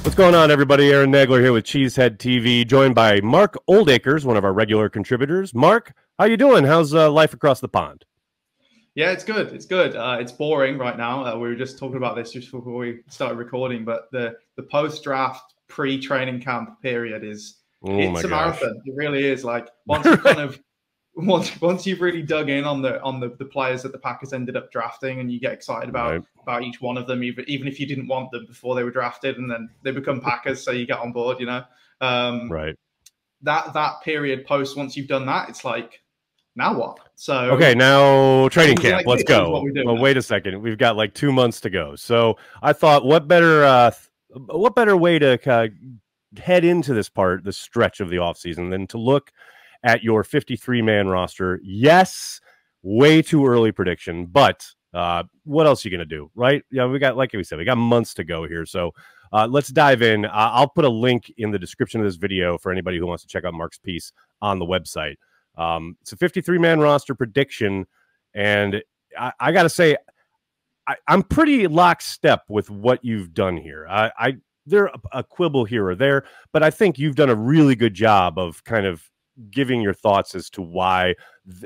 What's going on, everybody? Aaron Nagler here with Cheesehead TV, joined by Mark Oldacres, one of our regular contributors. Mark, how you doing? How's life across the pond? Yeah, it's good. It's good. It's boring right now. We were just talking about this just before we started recording, but the post-draft pre-training camp period is it's a marathon. It really is. Like once you kind of once you've really dug in on the players that the Packers ended up drafting, and you get excited about each one of them, even if you didn't want them before they were drafted, and then they become Packers, so you get on board. You know, that period post, once you've done that, it's like, now what? So okay, now training camp. Let's go. Well, wait a second. We've got like 2 months to go. So I thought, what better way to head into this stretch of the offseason than to look at your 53-man roster. Yes, way too early prediction, but what else are you going to do, right? Yeah, we got, like we said, we got months to go here. So let's dive in. I'll put a link in the description of this video for anybody who wants to check out Mark's piece on the website. It's a 53-man roster prediction, and I got to say, I'm pretty lockstep with what you've done here. There a quibble here or there, but I think you've done a really good job of kind of giving your thoughts as to why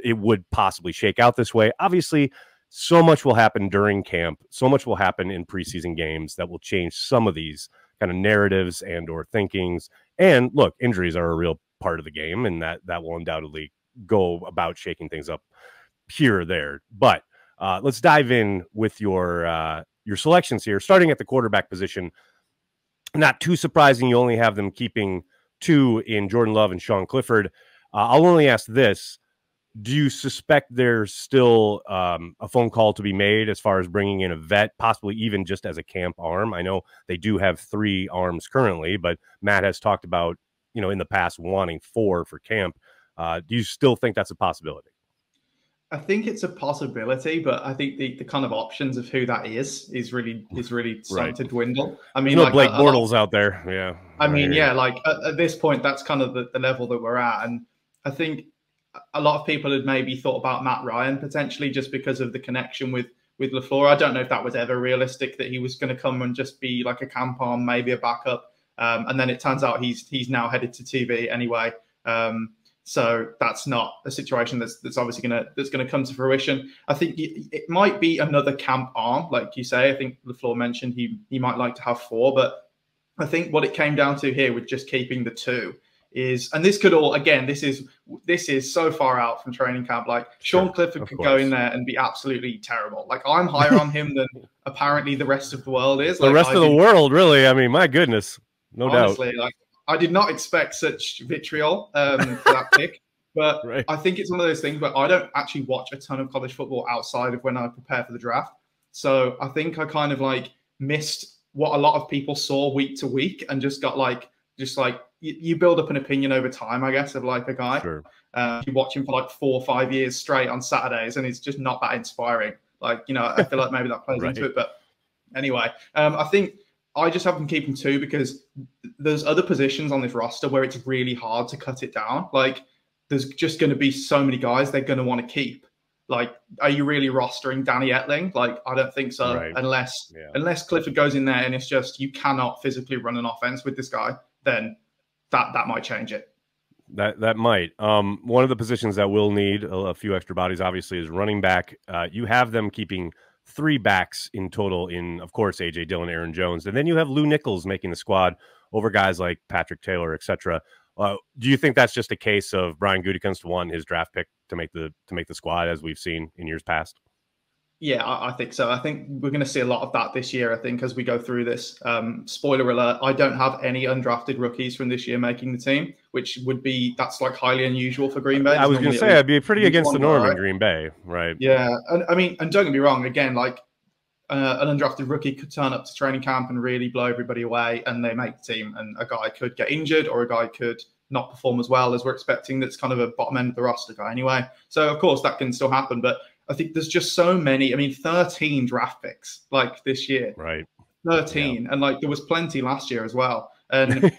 it would possibly shake out this way. Obviously, so much will happen during camp. So much will happen in preseason games that will change some of these kind of narratives and or thinkings. And look, injuries are a real part of the game, and that will undoubtedly go about shaking things up here or there. But let's dive in with your selections here, starting at the quarterback position. Not too surprising, you only have them keeping two in Jordan Love and Sean Clifford. I'll only ask this. Do you suspect there's still a phone call to be made as far as bringing in a vet, possibly even just as a camp arm? I know they do have 3 arms currently, but Matt has talked about, in the past wanting 4 for camp. Do you still think that's a possibility? I think it's a possibility, but I think the kind of options of who that is really starting to dwindle. I mean, like Blake Bortles out there. Yeah. I mean, yeah, like at this point, that's kind of the level that we're at. And I think a lot of people had maybe thought about Matt Ryan potentially just because of the connection with LaFleur. I don't know if that was ever realistic, that he was going to come and just be like a camp arm, maybe a backup. And then it turns out he's now headed to TV anyway. So that's not a situation that's obviously gonna come to fruition. I think it might be another camp arm, like you say. I think LaFleur mentioned he might like to have 4, but I think what it came down to here with just keeping the 2 is, and this could all, again, this is so far out from training camp. Like Sean Clifford could go in there and be absolutely terrible. Like I'm higher on him than apparently the rest of the world is. The rest of the world, really. I mean, my goodness, no doubt. Honestly, like, I did not expect such vitriol for that pick, but I think it's one of those things where I don't actually watch a ton of college football outside of when I prepare for the draft. So I think I kind of like missed what a lot of people saw week to week, and just got like you build up an opinion over time, I guess, of like a guy. Sure. You watch him for like 4 or 5 years straight on Saturdays, and it's just not that inspiring. Like, I feel like maybe that plays into it. But anyway, I think I just have them keeping 2 because there's other positions on this roster where it's really hard to cut it down. Like, there's just going to be so many guys they're going to want to keep. Like, are you really rostering Danny Etling? Like, I don't think so, unless Clifford goes in there and it's just you cannot physically run an offense with this guy, then that might change it. That might. One of the positions that will need a few extra bodies, obviously, is running back. You have them keeping 3 backs in total in, of course, A.J. Dillon, Aaron Jones. And then you have Lou Nichols making the squad over guys like Patrick Taylor, etc. Do you think that's just a case of Brian Gutekunst won his draft pick to make the squad, as we've seen in years past? Yeah, I think so. I think we're going to see a lot of that this year, I think, as we go through this. Spoiler alert, I don't have any undrafted rookies from this year making the team, that's like highly unusual for Green Bay. I was going to say, I'd be pretty against the norm in Green Bay, right? Yeah, and I mean, and don't get me wrong, again, like an undrafted rookie could turn up to training camp and really blow everybody away, and they make the team, and a guy could get injured or a guy could not perform as well as we're expecting. That's kind of a bottom end of the roster guy anyway. So, of course, that can still happen, but I think there's just so many. I mean, 13 draft picks like this year. Right. 13. Yeah. And like there was plenty last year as well. And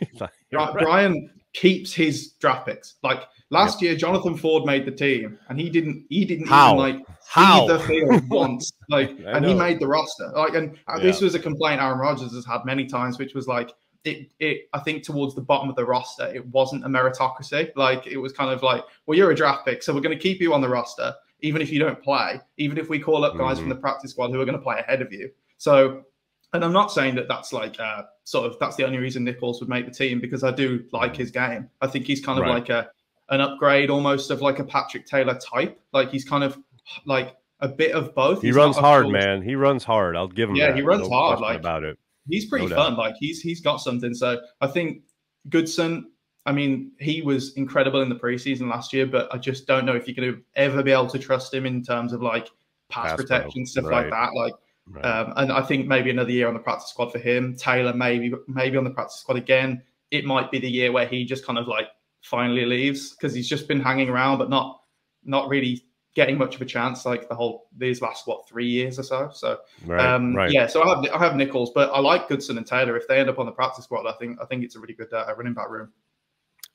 Brian keeps his draft picks. Like last year, Jonathan Ford made the team and he didn't even like see the field once. Like, and he made the roster. Like, and this was a complaint Aaron Rodgers has had many times, which was like, I think towards the bottom of the roster, it wasn't a meritocracy. Like, it was kind of like, well, you're a draft pick, so we're going to keep you on the roster, even if you don't play, even if we call up guys from the practice squad who are going to play ahead of you. So, and I'm not saying that that's like that's the only reason Nichols would make the team, because I do like his game. I think he's kind of like an upgrade almost of like a Patrick Taylor type. Like, he's kind of like a bit of both. He runs hard, man. He runs hard. I'll give him that. He runs hard. Like, about it. He's pretty fun. Like, he's got something. So I think Goodson, I mean, he was incredible in the preseason last year, but I just don't know if you're going to ever be able to trust him in terms of like pass protection, stuff like that. Like, and I think maybe another year on the practice squad for him. Taylor maybe on the practice squad again. It might be the year where he just kind of like finally leaves, because he's just been hanging around, but not really getting much of a chance like these last 3 years or so. So yeah, so I have Nichols, but I like Goodson and Taylor. If they end up on the practice squad, I think it's a really good running back room.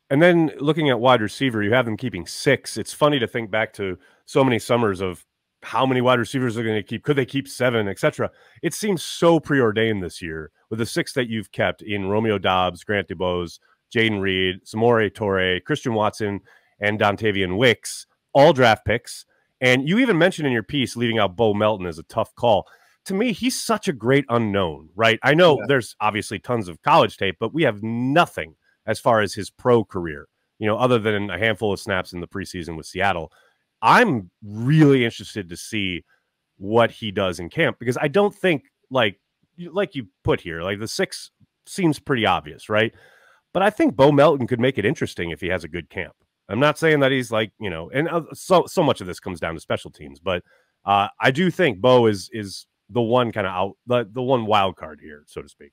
And then looking at wide receiver, you have them keeping 6. It's funny to think back to so many summers of how many wide receivers are going to keep. Could they keep 7, etc.? It seems so preordained this year with the 6 that you've kept in Romeo Doubs, Grant DuBose, Jaden Reed, Samori Toure, Christian Watson, and Dontavian Wicks, all draft picks. And you even mentioned in your piece leaving out Bo Melton as a tough call. To me, he's such a great unknown, right? I know there's obviously tons of college tape, but we have nothing as far as his pro career, other than a handful of snaps in the preseason with Seattle. I'm really interested to see what he does in camp, because I don't think, like you put here, like the 6 seems pretty obvious, right? But I think Bo Melton could make it interesting if he has a good camp. I'm not saying that he's like, and so much of this comes down to special teams, but I do think Bo is the one kind of the one wild card here, so to speak.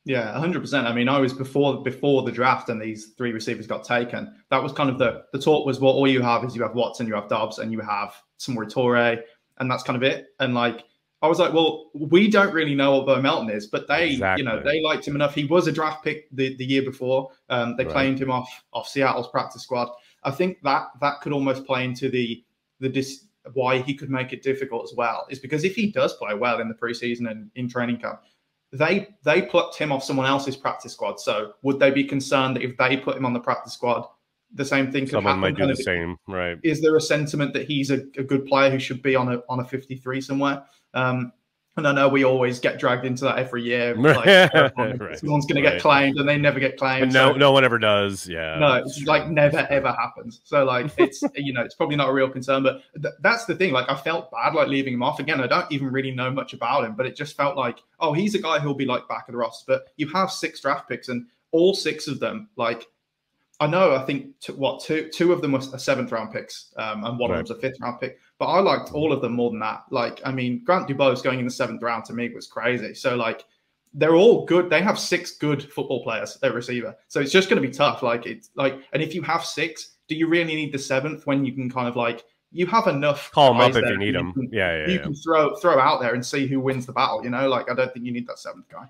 Yeah, 100%. I mean, I was before the draft and these 3 receivers got taken. That was kind of the talk was, well, all you have is you have Watson, you have Dobbs, and you have Samori Toure, and that's kind of it. And like, I was like, well, we don't really know what Bo Melton is, but they, they liked him enough. He was a draft pick the year before. They claimed him off Seattle's practice squad. I think that could almost play into why he could make it difficult as well, is because if he does play well in the preseason and in training camp, they plucked him off someone else's practice squad. So would they be concerned that if they put him on the practice squad, the same thing could happen? Someone might do the same, right? Is there a sentiment that he's a good player who should be on a 53 somewhere? And I know we always get dragged into that every year. Like, someone's going to get claimed, and they never get claimed. No one ever does. Yeah. No, it's like never ever happens. So like, it's it's probably not a real concern. But that's the thing. Like, I felt bad like leaving him off. Again, I don't even really know much about him, but it just felt like, oh, he's a guy who'll be like back of the roster. But you have 6 draft picks, and all 6 of them, like, I think two of them were 7th round picks, and one of them's a 5th round pick. But I liked all of them more than that. Like, I mean, Grant DuBose going in the 7th round to me was crazy. So like, they're all good. They have 6 good football players at receiver. So it's just going to be tough. Like, it's like, and if you have 6, do you really need the 7th when you can kind of like, you have enough? Call them up if you need them. You can throw out there and see who wins the battle. Like, I don't think you need that 7th guy.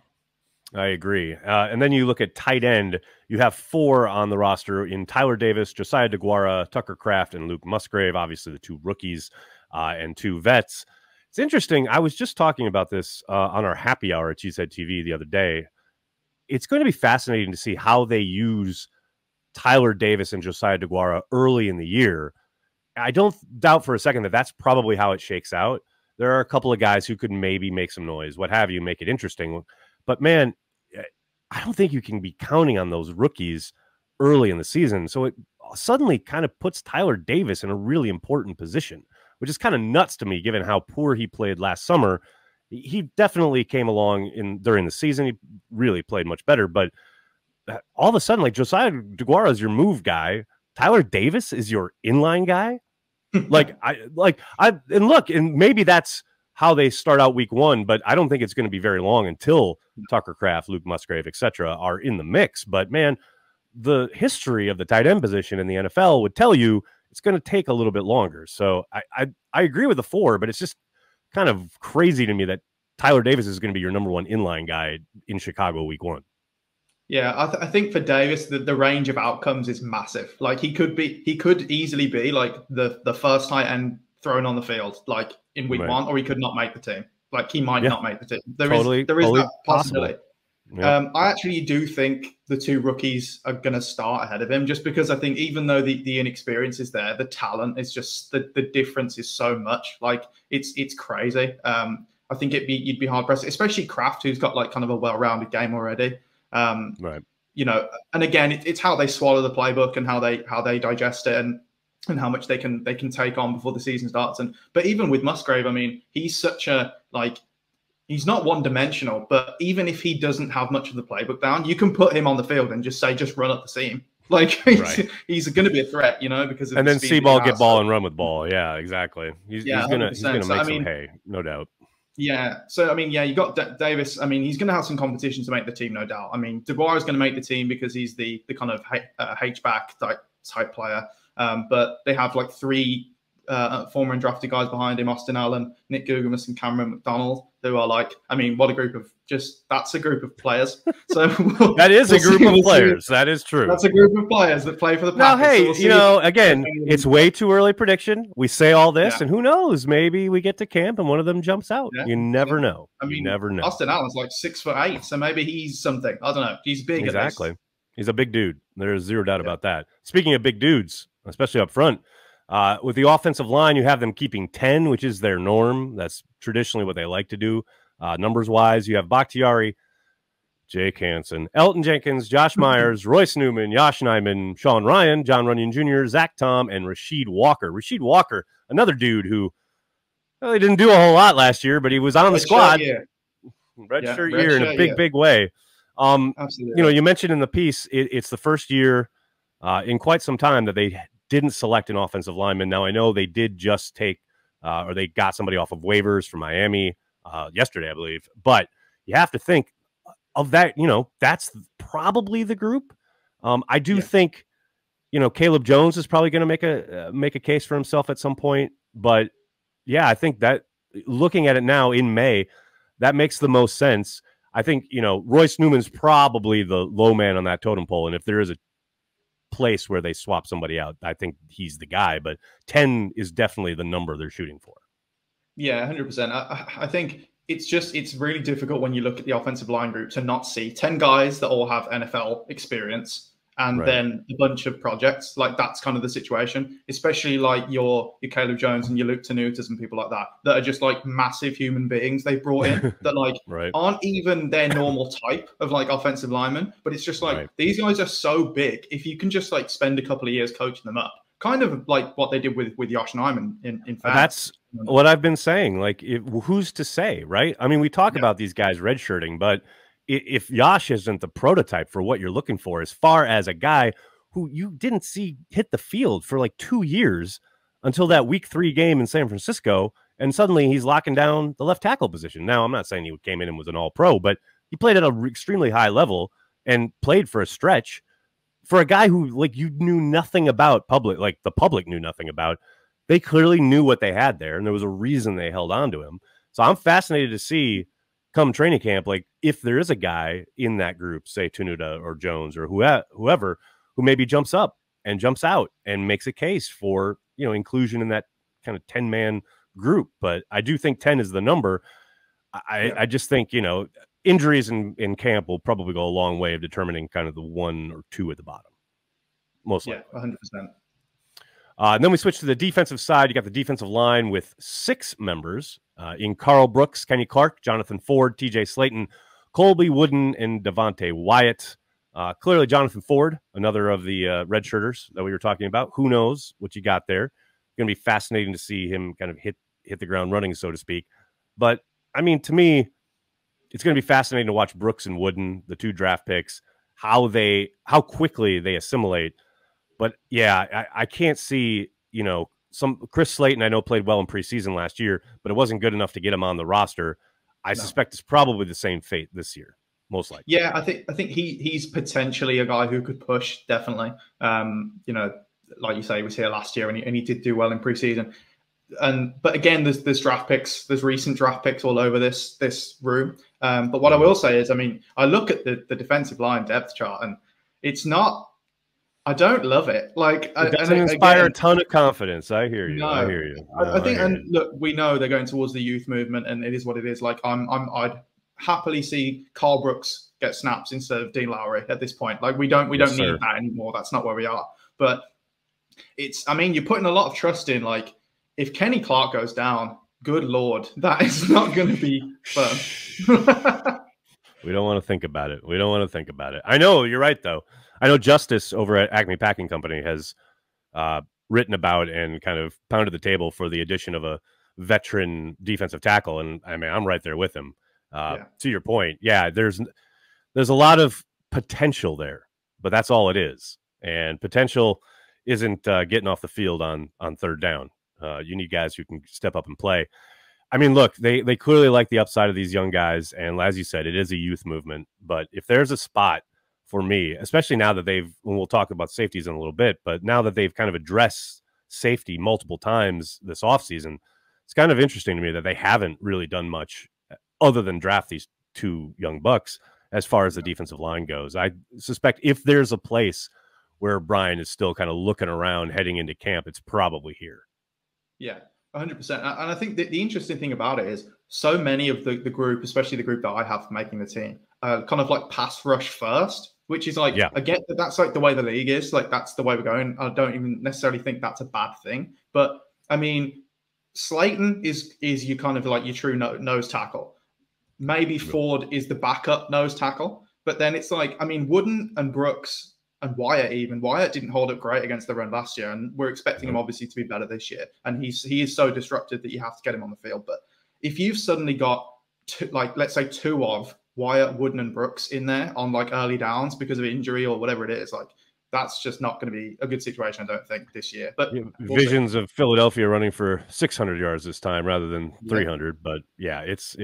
I agree. And then you look at tight end, you have 4 on the roster in Tyler Davis, Josiah DeGuara, Tucker Kraft, and Luke Musgrave, obviously the 2 rookies and 2 vets. It's interesting. I was just talking about this on our happy hour at CHTV the other day. It's going to be fascinating to see how they use Tyler Davis and Josiah DeGuara early in the year. I don't doubt for a second that that's probably how it shakes out. There are a couple of guys who could maybe make some noise, what have you, make it interesting. But man, I don't think you can be counting on those rookies early in the season. So it suddenly kind of puts Tyler Davis in a really important position, which is kind of nuts to me, given how poor he played last summer. He definitely came along during the season. He really played much better. But all of a sudden, like, Josiah DeGuara is your move guy. Tyler Davis is your inline guy. And maybe that's how they start out week 1, but I don't think it's going to be very long until Tucker Kraft, Luke Musgrave, etc. are in the mix. But man, the history of the tight end position in the NFL would tell you it's going to take a little bit longer. So I agree with the 4, but it's just kind of crazy to me that Tyler Davis is going to be your number 1 inline guy in Chicago week 1. Yeah, I think for Davis, the range of outcomes is massive. Like, he could easily be like the first tight end thrown on the field, like in week 1, or he could not make the team. Like, he might not make the team. There is that possibility. Yep. I actually do think the two rookies are going to start ahead of him, just because I think even though the inexperience is there, the talent is just the difference is so much. Like it's crazy. I think you'd be hard pressed, especially Kraft, who's got like kind of a well-rounded game already. Right. You know, and again, it's how they swallow the playbook and how they digest it and how much they can take on before the season starts. But even with Musgrave, I mean, he's such a he's not one-dimensional, but even if he doesn't have much of the playbook down, you can put him on the field and just run up the seam. Like he's going to be a threat, you know, because of and then see ball, get ball, and run with ball. Yeah, exactly. He's going to make some hay, no doubt. Yeah. So, I mean, yeah, you got Davis. I mean, he's going to have some competition to make the team, no doubt. I mean, Dubois is going to make the team because he's the kind of H-back type player. But they have like three former undrafted guys behind him: Austin Allen, Nick Gugamus, and Cameron McDonald, who are like, I mean, what a group of that's a group of players. So that is a group of players. That is true. That's a group of players that play for the Packers. Now, hey, so you know, again, it's way too early prediction. We say all this, and who knows? Maybe we get to camp and one of them jumps out. Yeah. You never know. I mean, you never know. Austin Allen's like 6'8", so maybe he's something. I don't know. He's big. Exactly. He's a big dude. There's zero doubt about that. Speaking of big dudes, especially up front, with the offensive line, you have them keeping 10, which is their norm. That's traditionally what they like to do. Numbers-wise, you have Bakhtiari, Jake Hansen, Elton Jenkins, Josh Myers, Royce Newman, Yosh Nijman, Sean Ryan, John Runyon Jr., Zach Tom, and Rasheed Walker. Rasheed Walker, another dude who really didn't do a whole lot last year, but he was on the squad. Red shirt year in a big way. Absolutely. You know, you mentioned in the piece, it's the first year in quite some time that they didn't select an offensive lineman. Now, I know they did just take or they got somebody off of waivers from Miami yesterday, I believe. But you have to think of that, you know, that's probably the group. I do think, you know, Caleb Jones is probably going to make a case for himself at some point. But, yeah, I think that looking at it now in May, that makes the most sense. I think, you know, Royce Newman's probably the low man on that totem pole. And if there is a place where they swap somebody out, I think he's the guy. But 10 is definitely the number they're shooting for. Yeah, 100%. I think it's really difficult when you look at the offensive line group to not see 10 guys that all have NFL experience and then a bunch of projects. Like, that's kind of the situation, especially like your Caleb Jones and your Luke Tenutas and people like that are just like massive human beings they brought in that like aren't even their normal type of like offensive linemen. But it's just like these guys are so big. If you can just like spend a couple of years coaching them up, kind of like what they did with Yosh Nijman in fact. That's what I've been saying. Like, who's to say, right? I mean, we talk about these guys redshirting, but if Yosh isn't the prototype for what you're looking for, as far as a guy who you didn't see hit the field for like 2 years until that week 3 game in San Francisco, and suddenly he's locking down the left tackle position. Now, I'm not saying he came in and was an all-pro, but he played at an extremely high level and played for a stretch for a guy who, like, you knew nothing about like the public knew nothing about. They clearly knew what they had there, and there was a reason they held on to him. So I'm fascinated to see come training camp, like, if there is a guy in that group, say Tenuta or Jones or whoever, who maybe jumps up and jumps out and makes a case for, you know, inclusion in that kind of 10-man group. But I do think 10 is the number. I just think, you know, injuries in camp will probably go a long way of determining kind of the 1 or 2 at the bottom. Most likely. 100%. And then we switch to the defensive side. You got the defensive line with 6 members in Carl Brooks, Kenny Clark, Jonathan Ford, TJ Slayton, Colby Wooden, and Devontae Wyatt. Clearly, Jonathan Ford, another of the redshirters that we were talking about. Who knows what you got there? Going to be fascinating to see him kind of hit the ground running, so to speak. But, I mean, to me, it's going to be fascinating to watch Brooks and Wooden, the 2 draft picks, how quickly they assimilate. But yeah, I can't see, you know, Chris Slayton, I know, played well in preseason last year, but it wasn't good enough to get him on the roster. I suspect it's probably the same fate this year, most likely. Yeah, I think he's potentially a guy who could push, definitely. You know, like you say, he was here last year and he did do well in preseason. But again, there's draft picks, there's recent draft picks all over this room. But what I will say is, I mean, I look at the defensive line depth chart and it's not. I don't love it. Like, it doesn't inspire a ton of confidence. I hear you. No, I hear you. I think, and look, we know they're going towards the youth movement, and it is what it is. Like, I'd happily see Carl Brooks get snaps instead of Dean Lowry at this point. Like we don't need that anymore. That's not where we are. But it's, I mean, you're putting a lot of trust in, like, if Kenny Clark goes down, good Lord, that is not going to be fun. We don't want to think about it. We don't want to think about it. I know, you're right, though. I know Justice over at Acme Packing Company has written about and kind of pounded the table for the addition of a veteran defensive tackle. And I mean, I'm right there with him. To your point, yeah, there's a lot of potential there, but that's all it is. And potential isn't getting off the field on third down. You need guys who can step up and play. I mean, look, they clearly like the upside of these young guys. And as you said, it is a youth movement. But if there's a spot for me, especially now that and we'll talk about safeties in a little bit, but now that they've kind of addressed safety multiple times this offseason, it's kind of interesting to me that they haven't really done much other than draft these two young bucks as far as the defensive line goes. I suspect if there's a place where Brian is still kind of looking around heading into camp, it's probably here. Yeah, 100%. And I think the interesting thing about it is so many of the group, especially the group that I have making the team, kind of like pass rush first, which is like, I get that that's like the way the league is. Like, that's the way we're going. I don't even necessarily think that's a bad thing. But, I mean, Slayton is you kind of like your true nose tackle. Maybe Ford is the backup nose tackle. But then it's like, I mean, Wooden and Brooks and Wyatt even. Wyatt didn't hold up great against the run last year, and we're expecting him obviously to be better this year. And he is so disruptive that you have to get him on the field. But if you've suddenly got let's say two of Wyatt, Wooden, and Brooks in there on like early downs because of injury or whatever it is, like that's just not going to be a good situation, I don't think, this year. But visions of Philadelphia running for 600 yards this time rather than 300. But yeah, it's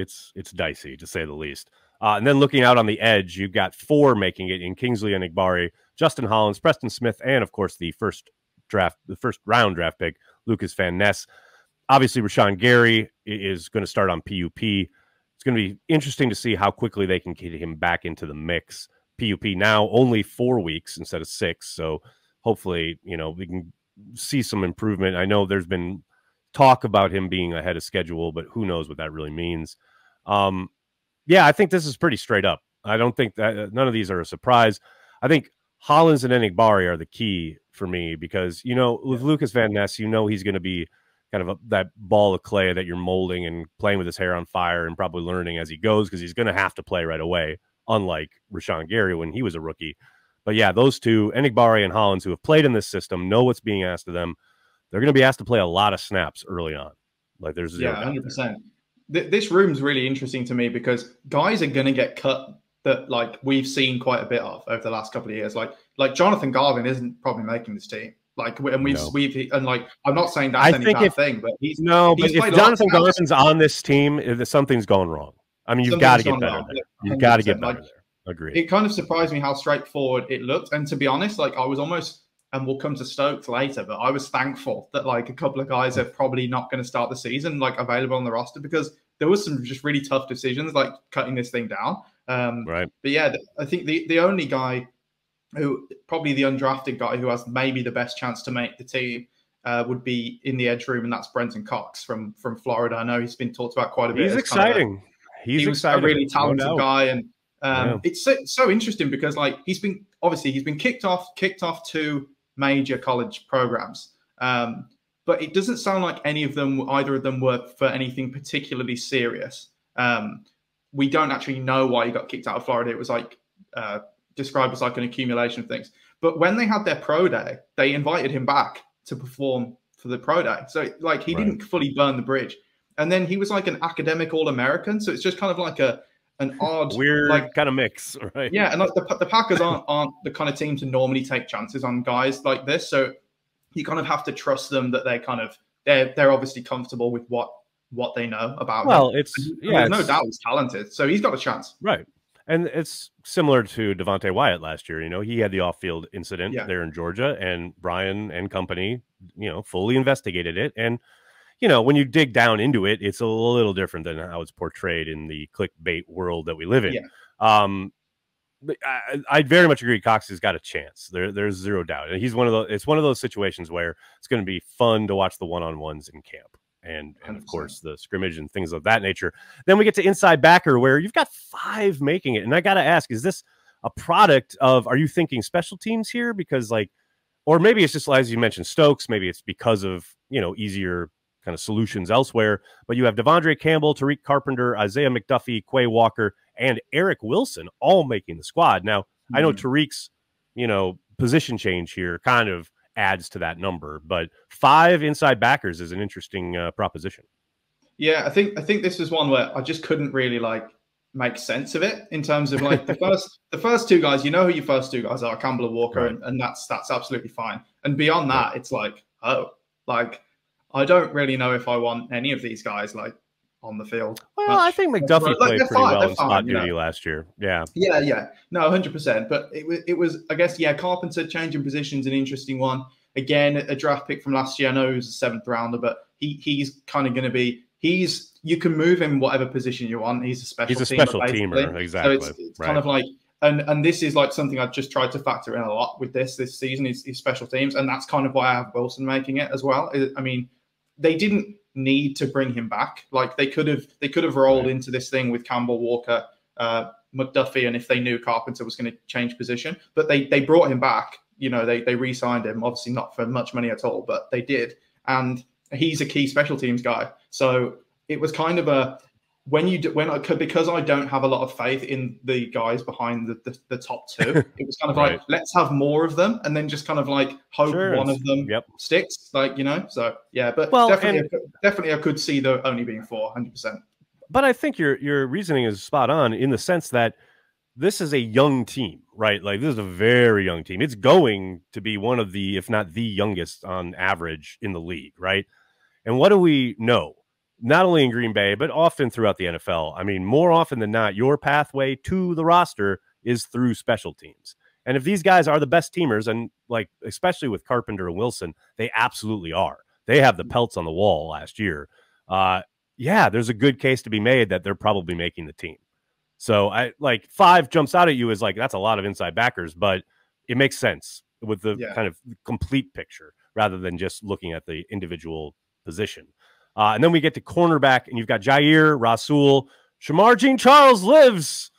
dicey to say the least. And then looking out on the edge, you've got four making it in Kingsley Enagbare, Justin Hollins, Preston Smith, and of course the first round draft pick, Lucas Van Ness. Obviously, Rashawn Gary is going to start on PUP. It's going to be interesting to see how quickly they can get him back into the mix. PUP now only 4 weeks instead of 6, so hopefully, we can see some improvement. I know there's been talk about him being ahead of schedule, but who knows what that really means. Yeah, I think this is pretty straight up. I don't think that none of these are a surprise. I think Hollins and Enagbare are the key for me because, with Lucas Van Ness, he's going to be kind of that ball of clay that you're molding and playing with his hair on fire and probably learning as he goes because he's going to have to play right away, unlike Rashawn Gary when he was a rookie. But yeah, those two, Enagbare and Hollins, who have played in this system, know what's being asked of them. They're going to be asked to play a lot of snaps early on. Like there's 100%. This room's really interesting to me because guys are going to get cut that like we've seen quite a bit of over the last couple of years. Like Jonathan Garvin isn't probably making this team. Like, and I'm not saying that's any bad thing, but he's if Jonathan Garvin's on this team, something's going wrong. I mean, you've got to get better there. You've got to get better there. Agreed. It kind of surprised me how straightforward it looked, and to be honest, like I was almost. And we'll come to Stokes later, but I was thankful that like a couple of guys are probably not going to start the season like available on the roster because there was some just really tough decisions like cutting this thing down. Right. But yeah, I think the only guy who probably the undrafted guy who has maybe the best chance to make the team would be in the edge room, and that's Brenton Cox from Florida. I know he's been talked about quite a bit. He's exciting. He's exciting. A really talented guy, and it's so interesting because like he's been kicked off to major college programs, but it doesn't sound like either of them were for anything particularly serious. We don't actually know why he got kicked out of Florida. It was like described as like an accumulation of things. But when they had their pro day, they invited him back to perform for the pro day. So like he didn't fully burn the bridge. And then he was like an academic All-American. So it's just kind of like an odd, weird like kind of mix, right? Yeah, and like the Packers aren't the kind of team to normally take chances on guys like this, so you kind of have to trust them that they're obviously comfortable with what they know about him. Well, there's no doubt he's talented, so he's got a chance, right? And it's similar to Devontae Wyatt last year. He had the off-field incident there in Georgia, and Brian and company, fully investigated it, and. When you dig down into it, it's a little different than how it's portrayed in the clickbait world that we live in. Yeah. But I very much agree. Cox has got a chance. There's zero doubt. And it's one of those situations where it's going to be fun to watch the one-on-ones in camp. and of course the scrimmage and things of that nature. Then we get to inside backer, where you've got 5 making it. And I got to ask, is this a product of, are you thinking special teams here? Because like, or maybe it's just, as you mentioned, Stokes, maybe it's because of, you know, easier kind of solutions elsewhere. But you have Devondre Campbell, Tariq Carpenter, Isaiah McDuffie, Quay Walker, and Eric Wilson all making the squad. Now, I know Tariq's, you know, position change here kind of adds to that number, but 5 inside backers is an interesting proposition. Yeah, I think this is one where I just couldn't really like make sense of it in terms of like the first 2 guys. You know who your first 2 guys are, Campbell and Walker, right. and that's absolutely fine. And beyond that, it's like, oh, like I don't really know if I want any of these guys like on the field. Well, I think McDuffie played pretty well in spot duty last year. Yeah. No, 100%. But it was, I guess, Carpenter changing positions, an interesting one. Again, a draft pick from last year. I know he was a 7th rounder, but he's kind of going to be, you can move him whatever position you want. He's a special teamer, exactly. So it's kind of like, and this is like something I've just tried to factor in a lot with this season is special teams. And that's kind of why I have Wilson making it as well. I mean, they didn't need to bring him back. Like they could have rolled into this thing with Campbell, Walker, McDuffie, and if they knew Carpenter was going to change position, but they brought him back. You know, they re-signed him, obviously not for much money at all, but they did, and he's a key special teams guy. So it was kind of a because I don't have a lot of faith in the guys behind the top 2. It was kind of like, let's have more of them, and then just kind of like hope one of them sticks, like, you know. So yeah, but definitely I could see there only being 4, 100%. But I think your reasoning is spot on in the sense that this is a young team, right? Like this is a very young team. It's going to be one of the, if not the youngest on average in the league, right? And what do we know? Not only in Green Bay, but often throughout the NFL. I mean, more often than not, your pathway to the roster is through special teams. And if these guys are the best teamers, and like, especially with Carpenter and Wilson, they absolutely are. They have the pelts on the wall last year. Yeah, there's a good case to be made that they're probably making the team. So I like 5 jumps out at you as like, that's a lot of inside backers, but it makes sense with the kind of complete picture rather than just looking at the individual position. And then we get to cornerback, and you've got Jair, Rasul, Shamar Jean-Charles lives.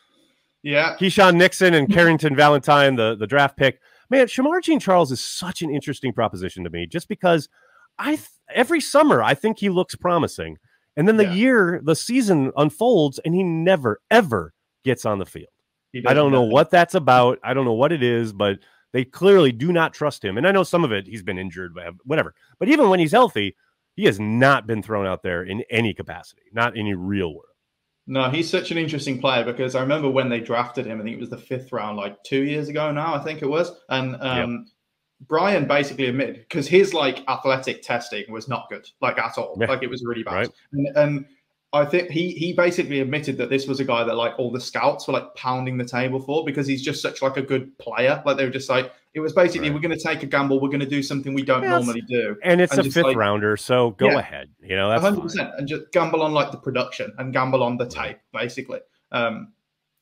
Yeah. Keyshawn Nixon and Carrington Valentine, the draft pick. Man, Shamar Jean-Charles is such an interesting proposition to me, just because every summer I think he looks promising. And then the season unfolds, and he never, ever gets on the field. I don't know what that's about. I don't know what it is, but they clearly do not trust him. And I know some of it, he's been injured, whatever. But even when he's healthy, he has not been thrown out there in any capacity, not any real world. No, he's such an interesting player, because I remember when they drafted him, I think it was the 5th round, like 2 years ago now, I think it was. And Brian basically admitted, because his like athletic testing was not good, like at all. Like it was really bad. And I think he basically admitted that this was a guy that like all the scouts were like pounding the table for, because he's just such like a good player. Like they were just like, it was basically, we're going to take a gamble. We're going to do something we don't normally do. And it's a 5th rounder. So go ahead. You know, that's 100%. Fine. And just gamble on like the production and gamble on the tape, basically.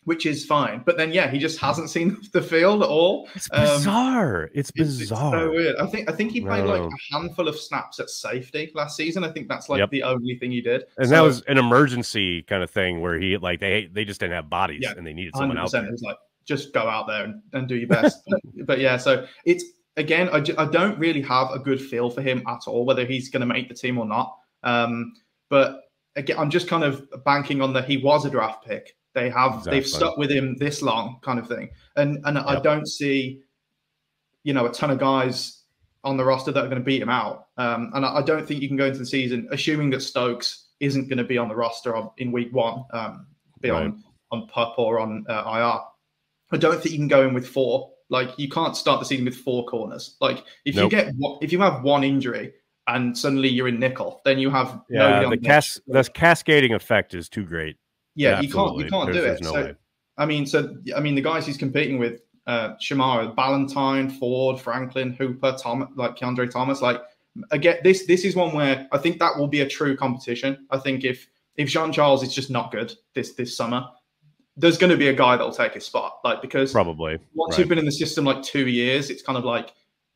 Which is fine. But then, he just hasn't seen the field at all. It's bizarre. It's bizarre. It's so weird. I think he played like a handful of snaps at safety last season. I think that's like the only thing he did. And that was an emergency kind of thing where he like they just didn't have bodies and they needed someone out there. It was like, just go out there and do your best. but yeah, so it's, again, I don't really have a good feel for him at all, whether he's going to make the team or not. But again, I'm just kind of banking on that he was a draft pick. They've stuck with him this long, kind of thing, and I don't see, a ton of guys on the roster that are going to beat him out. And I don't think you can go into the season assuming that Stokes isn't going to be on the roster in week 1, be on PUP or on IR. I don't think you can go in with 4. Like you can't start the season with 4 corners. Like if you have one injury and suddenly you're in nickel, then you have the cascading effect is too great. Yeah, you can't do it. No way. I mean, the guys he's competing with, Shamar, Ballantyne, Ford, Franklin, Hooper, Keandre Thomas. Like, again, this is one where I think that will be a true competition. I think if Jean-Charles is just not good this summer, there's going to be a guy that will take his spot. Like, because probably once you've been in the system like 2 years, it's kind of like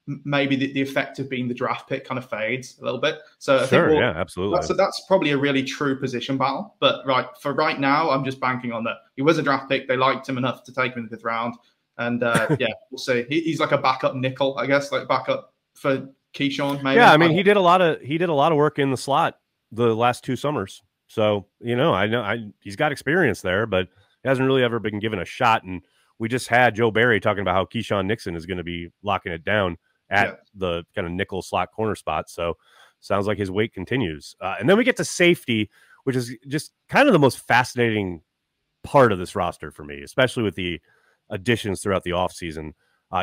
maybe the effect of being the draft pick kind of fades a little bit. So I sure, think yeah, absolutely. That's probably a really true position battle. But for right now, I'm just banking on that. He was a draft pick. They liked him enough to take him in the 5th round. And yeah, we'll see. He's like a backup nickel, I guess, like backup for Keyshawn, maybe. Yeah, I mean, he did a lot of work in the slot the last 2 summers. So, you know, he's got experience there, but he hasn't really ever been given a shot. And we just had Joe Barry talking about how Keyshawn Nixon is going to be locking it down at the kind of nickel slot corner spot. So sounds like his wait continues. And then we get to safety, which is just kind of the most fascinating part of this roster for me, especially with the additions throughout the offseason.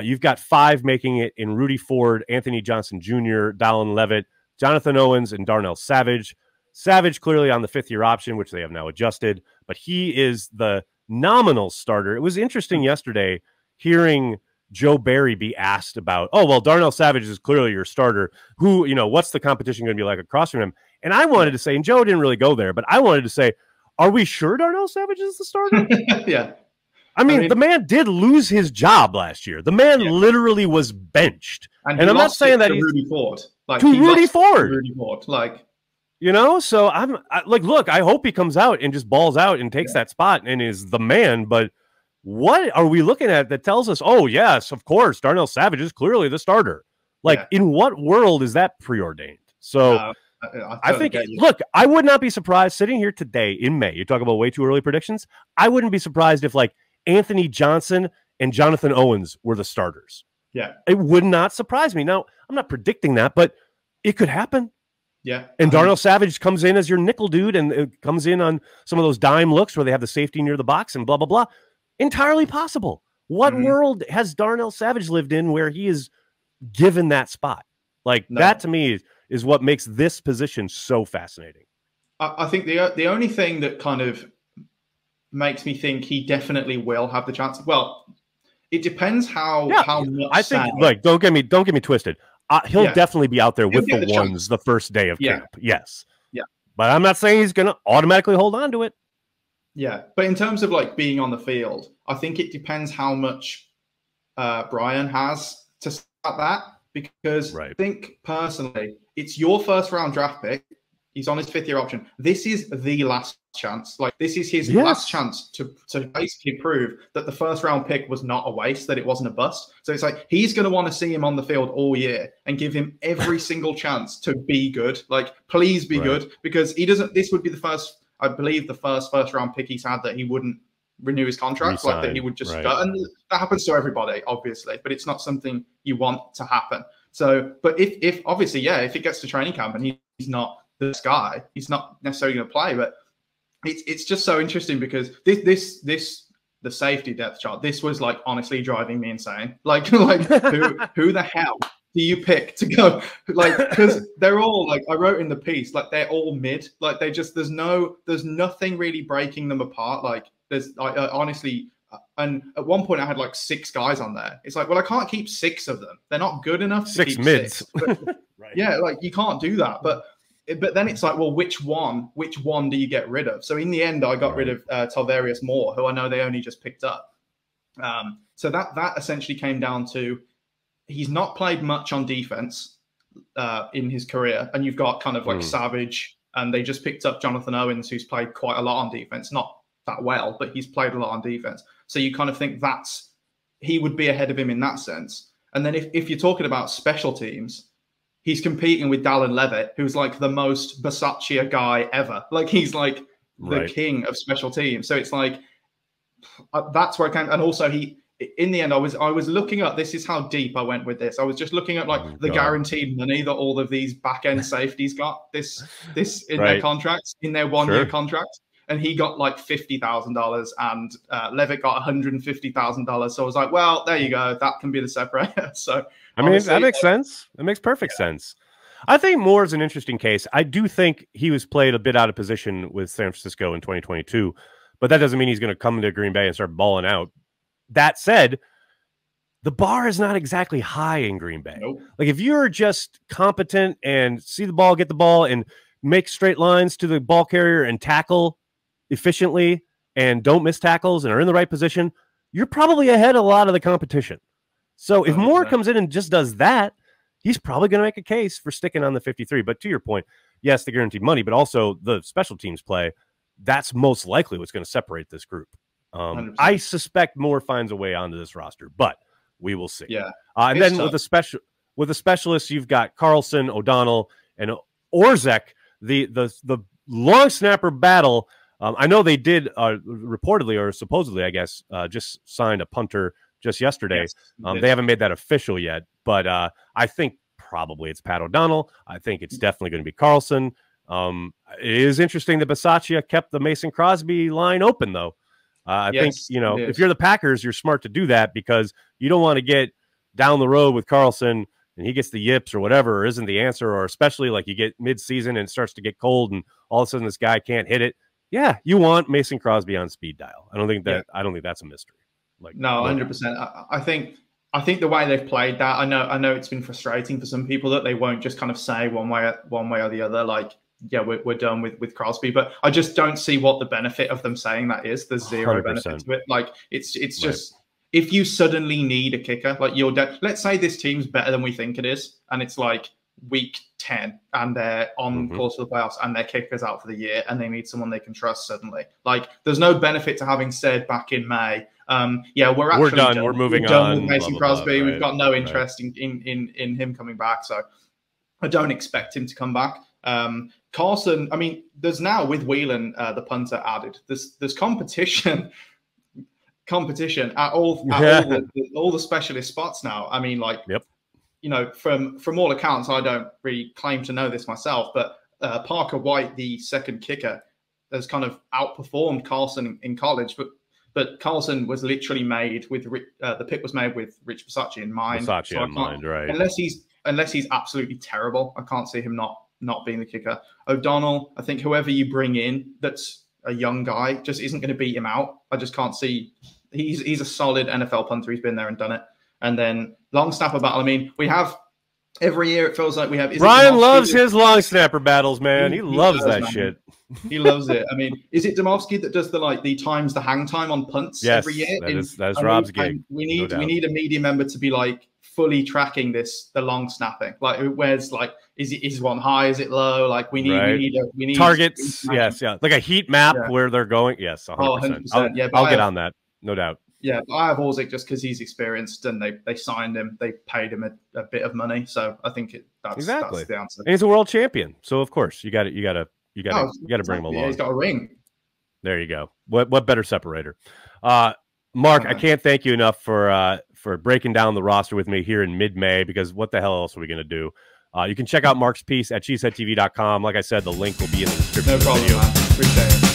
You've got 5 making it in Rudy Ford, Anthony Johnson Jr., Dallin Levitt, Jonathan Owens, and Darnell Savage. Savage clearly on the 5th-year option, which they have now adjusted, but he is the nominal starter. It was interesting yesterday hearing Joe Barry be asked about, oh, well, Darnell Savage is clearly your starter. Who, you know, what's the competition going to be like across from him? And I wanted to say, and Joe didn't really go there, but I wanted to say, are we sure Darnell Savage is the starter? Yeah. I mean, the man did lose his job last year. The man literally was benched. And I'm not saying that he's Rudy Ford. Like, to Rudy Ford. Like, you know, so I'm like, look, I hope he comes out and just balls out and takes that spot and is the man. But what are we looking at that tells us, oh, yes, of course, Darnell Savage is clearly the starter? Like, in what world is that preordained? So I think, look, I would not be surprised sitting here today in May. You talk about way too early predictions. I wouldn't be surprised if, like, Anthony Johnson and Jonathan Owens were the starters. Yeah. It would not surprise me. Now, I'm not predicting that, but it could happen. Yeah. And Darnell Savage comes in as your nickel dude and it comes in on some of those dime looks where they have the safety near the box and blah, blah, blah. Entirely possible. What world has Darnell Savage lived in where he is given that spot? Like, that to me is what makes this position so fascinating. I think the only thing that kind of makes me think he definitely will have the chance. Well, it depends how much. I think, like, don't get me twisted. He'll definitely be out there with the ones the first day of camp. Yes. Yeah. But I'm not saying he's going to automatically hold on to it. Yeah. But in terms of like being on the field, I think it depends how much Brian has to start that. Because I think personally, it's your 1st round draft pick. He's on his 5th-year option. This is the last chance. Like, this is his last chance to basically prove that the 1st round pick was not a waste, that it wasn't a bust. So it's like, he's going to want to see him on the field all year and give him every single chance to be good. Like, please be good, because he doesn't, this would be the first, I believe, the first round pick he's had that he wouldn't renew his contract, like that he would just go. And that happens to everybody, obviously, but it's not something you want to happen. So, but if obviously, if it gets to training camp and he's not this guy, he's not necessarily going to play. But it's just so interesting because the safety depth chart, this was like honestly driving me insane. Like who the hell do you pick to go? Like, because they're all, like I wrote in the piece, like they're all mid. Like they just there's nothing really breaking them apart. Like there's honestly. And at one point, I had like 6 guys on there. It's like, well, I can't keep 6 of them. They're not good enough to 6 keep mids. 6. But, yeah, like you can't do that. But then it's like, well, which one do you get rid of? So in the end, I got rid of Talvarius Moore, who I know they only just picked up. So that essentially came down to he's not played much on defense in his career. And you've got kind of like Savage, and they just picked up Jonathan Owens, who's played quite a lot on defense. Not that well, but he's played a lot on defense. So you kind of think he would be ahead of him in that sense. And then if you're talking about special teams, he's competing with Dallin Levitt, who's like the most Bisaccia guy ever. Like he's like the king of special teams. So it's like, that's where I came. And also in the end, I was looking up, this is how deep I went with this. I was just looking at like the guaranteed money that all of these back end safeties got this in their contracts, in their 1-year contracts. And he got like $50,000 and Levitt got $150,000. So I was like, well, there you go. That can be the separator. So I mean, that makes sense. It makes perfect sense. I think Moore is an interesting case. I do think he was played a bit out of position with San Francisco in 2022, but that doesn't mean he's going to come into Green Bay and start balling out. That said, the bar is not exactly high in Green Bay. Nope. Like if you're just competent and see the ball, get the ball, and make straight lines to the ball carrier and tackle efficiently and don't miss tackles and are in the right position, you're probably ahead of a lot of the competition. So if Moore comes in and just does that, he's probably going to make a case for sticking on the 53. But to your point, yes, the guaranteed money, but also the special teams play. That's most likely what's going to separate this group. I suspect Moore finds a way onto this roster, but we will see. Yeah. And then tough. with the specialists, you've got Carlson, O'Donnell, and Orzek, the long snapper battle. I know they did reportedly or supposedly, I guess, just signed a punter just yesterday. Yes, they haven't made that official yet, but I think probably it's Pat O'Donnell. I think it's definitely going to be Carlson. It is interesting that Bisaccia kept the Mason Crosby line open, though. I think, if you're the Packers, you're smart to do that because you don't want to get down the road with Carlson and he gets the yips or whatever, or isn't the answer, or especially like you get mid-season and it starts to get cold and all of a sudden this guy can't hit it. Yeah, you want Mason Crosby on speed dial. I don't think that's a mystery. Like, no, 100%. I think the way they've played that, I know it's been frustrating for some people that they won't just kind of say one way or the other, like, yeah, we're done with Crosby, but I just don't see what the benefit of them saying that is. There's zero 100%. Benefit to it. Like it's just if you suddenly need a kicker, like let's say this team's better than we think it is, and it's like week 10 and they're on course for the playoffs and their kicker's out for the year and they need someone they can trust suddenly. Like there's no benefit to having said back in May, we're done. We're moving on with Mason Crosby. We've got no interest in him coming back. So I don't expect him to come back. Carlson, I mean, there's now with Whelan, the punter added, there's competition at all the specialist spots now. I mean, like, from all accounts, I don't really claim to know this myself, but Parker White, the second kicker, has kind of outperformed Carlson in college, but Carlson was literally made with the pick was made with Rich Bisaccia in mind. Right? Unless he's absolutely terrible, I can't see him not being the kicker. O'Donnell, I think whoever you bring in that's a young guy just isn't going to beat him out. I just can't see. He's a solid NFL punter. He's been there and done it. And then long snapper battle. I mean, we have every year. It feels like we have. Brian loves his long snapper battles, man. He loves that shit. He loves it. I mean, is it Domofsky that does the times the hang time on punts every year? That's Rob's gig. We need a media member to be like fully tracking the long snapping. Like where's like is one high? Is it low? Like we need targets. Yes, yeah, like a heat map where they're going. Yes, 100%. I'll get on that. No doubt. Yeah, but I have Orzek just because he's experienced and they signed him. They paid him a bit of money, so I think that's the answer. And he's a world champion, so of course you got to bring him along. Yeah, he's got a ring. There you go. What better separator? Mark, I can't thank you enough for breaking down the roster with me here in mid-May, because what the hell else are we going to do? You can check out Mark's piece at CHTV.com. Like I said, the link will be in the description. No problem, man. Appreciate it.